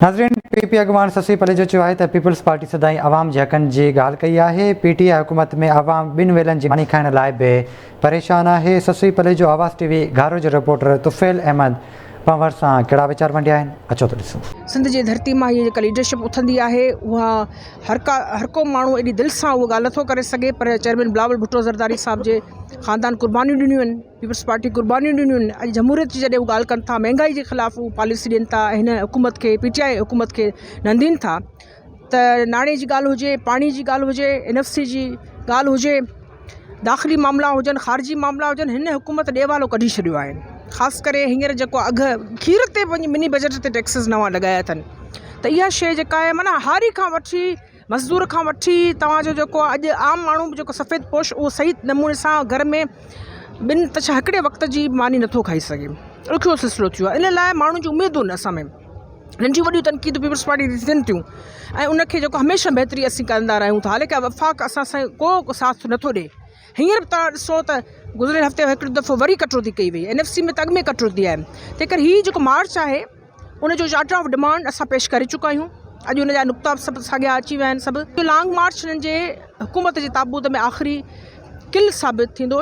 नाज़रीन, पीपी अॻवान शशि पलेजो चयो आहे त पीपल्स पार्टी सदाईं आवाम जे हक़नि जी ॻाल्हि कई आहे। पीटीआई हुकूमत में आवाम ॿिनि वेलनि जी मानी खाइण लाइ बि परेशान आहे। शशि पलेजो आवाज़ टीवी घारो जो रिपोर्टर तुफ़ैल अहमद पंवर सां कहिड़ा वीचार वंडिया आहिनि, अचो त ॾिसूं। सिंध जी धरती मां हीअ जेका लीडरशिप उथंदी आहे उहा हर को माण्हू एॾी दिलि सां उहा ॻाल्हि नथो करे सघे, पर चेयरमैन बिलावल भुट्टो ज़रदारी साहिब जे ख़ानदान क़ुर्बानियूं ॾिनियूं आहिनि, पीपल्स पार्टी क़ुर्बानियूं ॾिनियूं आहिनि। अॼु जमहूरियत जी जॾहिं उहा ॻाल्हि कनि था, महांगाई जे ख़िलाफ़ उहा पॉलिसी ॾियनि था, हिन हुकूमत खे पीटीआई हुकूमत खे नंदीनि था, त नाणे जी ॻाल्हि हुजे, पाणी जी ॻाल्हि हुजे, एनएफसी जी ॻाल्हि हुजे, दाख़िली मामला हुजनि, ख़ारिजी मामला हुजनि, हिन हुकूमत ॾेवालो कढी छॾियो आहे। ख़ासि करे हींअर जेको अघु खीर ते मिनी बजट ते टैक्सिस नवां लॻाया अथनि, त इहा शइ जेका आहे माना हारी खां वठी मज़दूर खां वठी तव्हांजो जेको अॼु आम माण्हू जेको सफ़ेद पोश उहो सही नमूने सां घर में ॿिनि त छा हिकिड़े वक़्त जी मानी नथो खाई सघे। ॾुखियो सिलसिलो थियो आहे। इन लाइ माण्हुनि जी उमेदूं आहिनि असां में, नंढियूं वॾियूं तनक़ीदूं पीपल्स पार्टी थियनि थियूं ऐं उनखे जेको हमेशह बहितरी असीं कंदा रहियूं था, हालांकि वफ़ाक़ असां सां को साथ नथो ॾिए। हींअर बि तव्हां ॾिसो त गुज़िरियल हफ़्ते हिकिड़ो दफ़ो वरी कटौती कई वई, एनएफसी में त अॻु में कटौती आहे। तंहिं करे हीअ जेको मार्च आहे उनजो चार्टर ऑफ डिमांड असां पेश करे चुका आहियूं। अॼु उनजा नुक़्ता सभु साॻिया अची विया आहिनि। सभु लॉन्ग मार्च हिननि जे हुकूमत जे ताबूत में आख़िरी किल साबित थींदो।